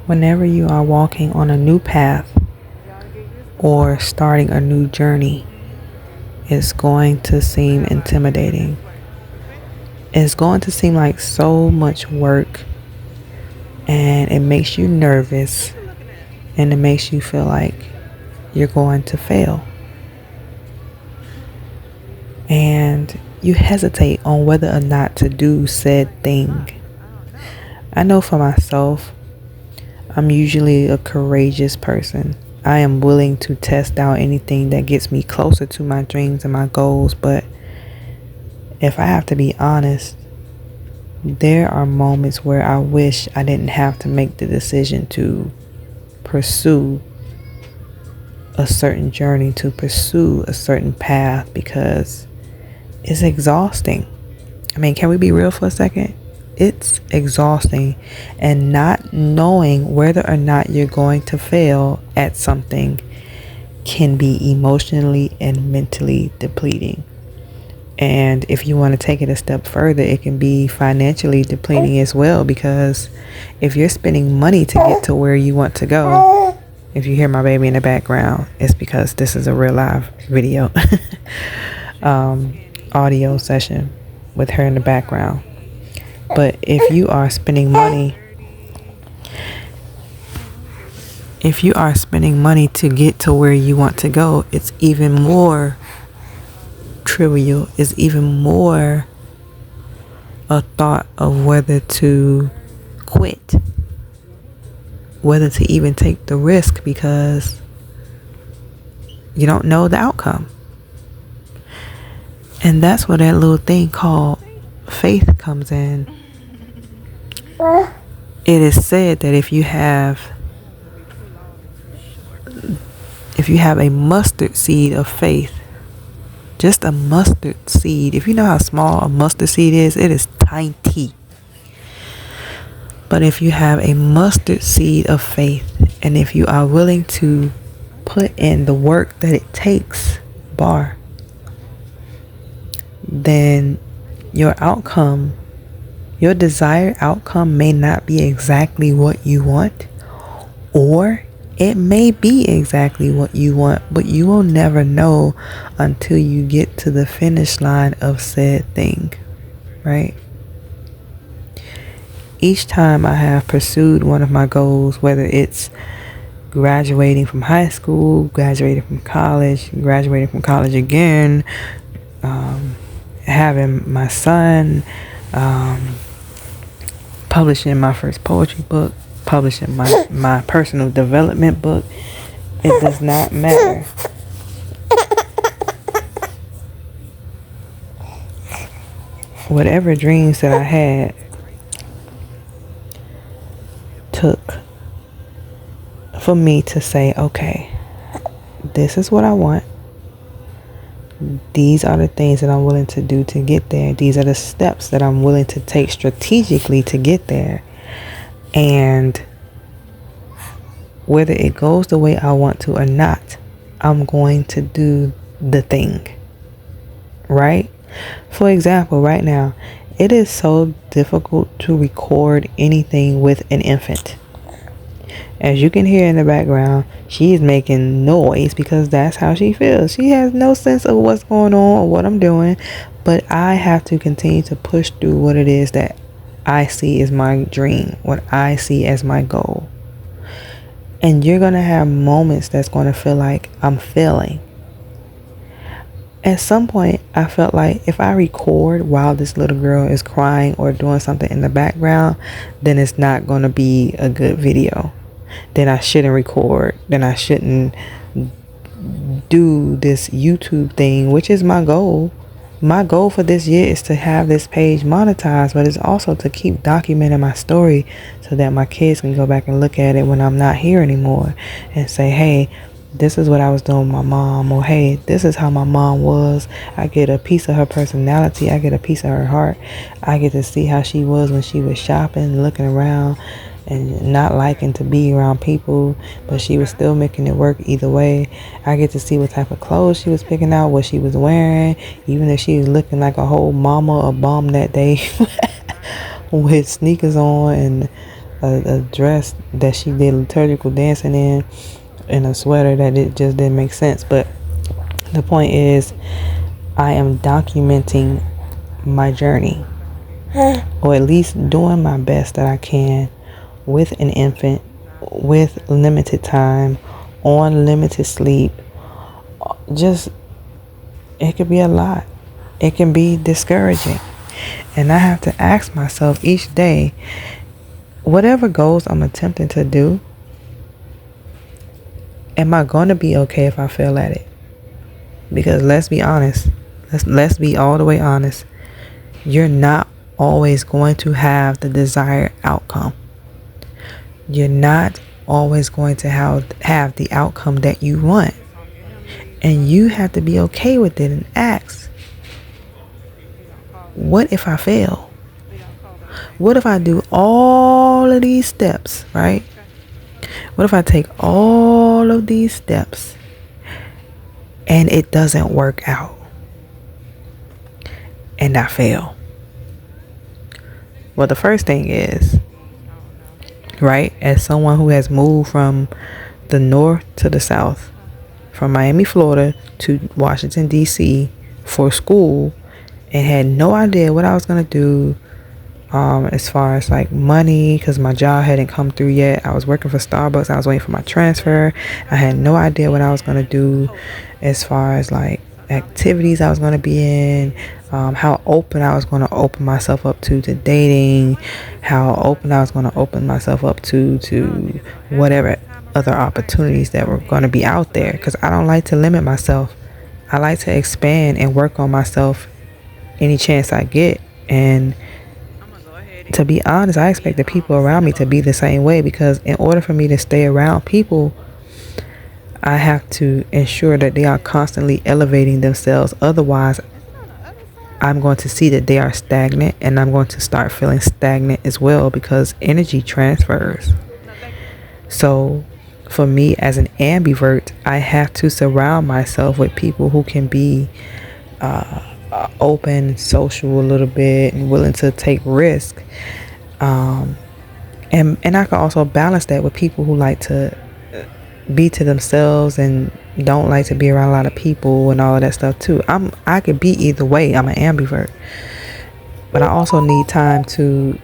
Whenever you are walking on a new path or starting a new journey, it's going to seem intimidating. It's going to seem like so much work, and it makes you nervous, and it makes you feel like you're going to fail. And you hesitate on whether or not to do said thing. I know for myself, I'm usually a courageous person. I am willing to test out anything that gets me closer to my dreams and my goals, but if I have to be honest, there are moments where I wish I didn't have to make the decision to pursue a certain journey, to pursue a certain path, because it's exhausting. I mean, can we be real for a second? It's exhausting, and not knowing whether or not you're going to fail at something can be emotionally and mentally depleting. And if you want to take it a step further, it can be financially depleting as well, because if you're spending money to get to where you want to go, if you hear my baby in the background, it's because this is a real live video audio session with her in the background. But if you are spending money to get to where you want to go, it's even more trivial. It's even more a thought of whether to quit, whether to even take the risk, because you don't know the outcome. And that's where that little thing called faith comes in. It is said that if you have a mustard seed of faith, just a mustard seed, if you know how small a mustard seed is, it is tiny. But if you have a mustard seed of faith, and if you are willing to put in the work that it takes, then your outcome, your desired outcome, may not be exactly what you want, or it may be exactly what you want, but you will never know until you get to the finish line of said thing, right? Each time I have pursued one of my goals, whether it's graduating from high school, graduating from college again, having my son, publishing my first poetry book, publishing my personal development book, it does not matter. Whatever dreams that I had took for me to say, okay, this is what I want. These are the things that I'm willing to do to get there. These are the steps that I'm willing to take strategically to get there. And whether it goes the way I want to or not, I'm going to do the thing. Right? For example, right now, it is so difficult to record anything with an infant. As you can hear in the background, she is making noise because that's how she feels. She has no sense of what's going on or what I'm doing, but I have to continue to push through what it is that I see as my dream, what I see as my goal. And you're going to have moments that's going to feel like I'm failing. At some point, I felt like if I record while this little girl is crying or doing something in the background, then it's not going to be a good video. Then I shouldn't record. Then I shouldn't do this YouTube thing, which is my goal. My goal for this year is to have this page monetized, but it's also to keep documenting my story so that my kids can go back and look at it when I'm not here anymore and say, hey, this is what I was doing with my mom, or hey, this is how my mom was. I get a piece of her personality. I get a piece of her heart. I get to see how she was when she was shopping, looking around and not liking to be around people, but she was still making it work either way. I get to see what type of clothes she was picking out, what she was wearing, even if she was looking like a whole mama or bum that day with sneakers on and a dress that she did liturgical dancing in, and a sweater that it just didn't make sense. But the point is, I am documenting my journey, or at least doing my best that I can with an infant, with limited time, on limited sleep. Just, it could be a lot. It can be discouraging. And I have to ask myself each day, whatever goals I'm attempting to do, am I going to be okay if I fail at it? Because let's be honest. Let's be all the way honest. You're not always going to have the desired outcome. You're not always going to have the outcome that you want. And you have to be okay with it and ask, what if I fail? What if I do all of these steps, right? What if I take all of these steps and it doesn't work out and I fail? Well, the first thing is, right, as someone who has moved from the north to the south, from Miami, Florida to Washington, D.C. for school, and had no idea what I was going to do as far as like money, because my job hadn't come through yet. I was working for Starbucks. I was waiting for my transfer. I had no idea what I was going to do as far as like activities I was going to be in, how open I was going to open myself up to dating, how open I was going to open myself up to whatever other opportunities that were going to be out there, because I don't like to limit myself. I like to expand and work on myself any chance I get. And to be honest, I expect the people around me to be the same way, because in order for me to stay around people, I have to ensure that they are constantly elevating themselves. Otherwise, I'm going to see that they are stagnant, and I'm going to start feeling stagnant as well, because energy transfers. So for me as an ambivert, I have to surround myself with people who can be open, social a little bit, and willing to take risk. And I can also balance that with people who like to be to themselves and don't like to be around a lot of people and all of that stuff too. I could be either way. I'm an ambivert. But I also need time to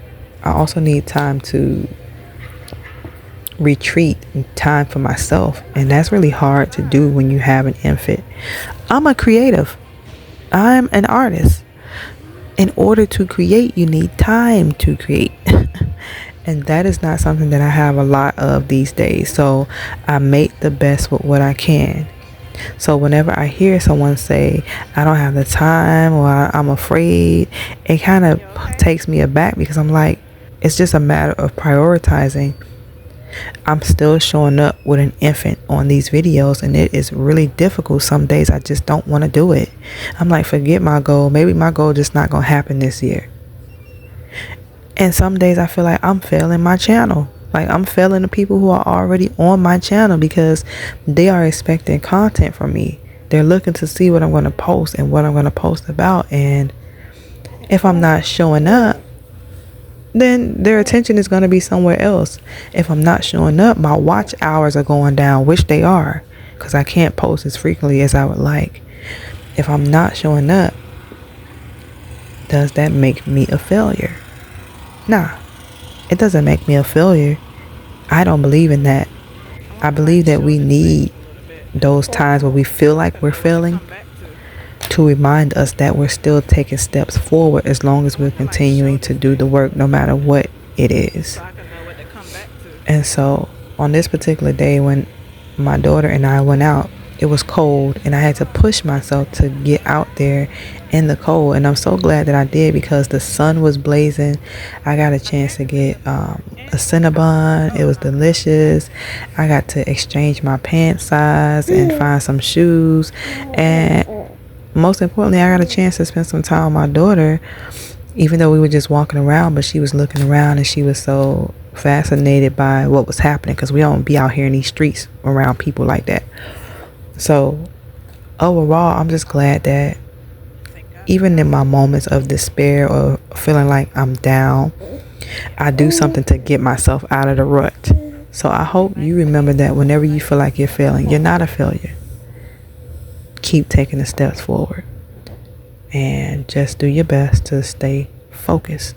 retreat and time for myself, and that's really hard to do when you have an infant. I'm a creative. I'm an artist. In order to create, you need time to create. And that is not something that I have a lot of these days. So I make the best with what I can. So whenever I hear someone say, I don't have the time, or I'm afraid, it kind of takes me aback, because I'm like, it's just a matter of prioritizing. I'm still showing up with an infant on these videos, and it is really difficult. Some days I just don't want to do it. I'm like, forget my goal. Maybe my goal just not going to happen this year. And some days I feel like I'm failing my channel. Like I'm failing the people who are already on my channel, because they are expecting content from me. They're looking to see what I'm going to post and what I'm going to post about. And if I'm not showing up, then their attention is going to be somewhere else. If I'm not showing up, my watch hours are going down, which they are, because I can't post as frequently as I would like. If I'm not showing up, does that make me a failure? Nah, it doesn't make me a failure. I don't believe in that. I believe that we need those times where we feel like we're failing to remind us that we're still taking steps forward, as long as we're continuing to do the work, no matter what it is. And so on this particular day, when my daughter and I went out, it was cold, and I had to push myself to get out there in the cold. And I'm so glad that I did, because the sun was blazing. I got a chance to get a Cinnabon. It was delicious. I got to exchange my pant size and find some shoes. And most importantly, I got a chance to spend some time with my daughter, even though we were just walking around. But she was looking around, and she was so fascinated by what was happening, because we don't be out here in these streets around people like that. So overall, I'm just glad that even in my moments of despair or feeling like I'm down, I do something to get myself out of the rut. So I hope you remember that whenever you feel like you're failing, you're not a failure. Keep taking the steps forward and just do your best to stay focused.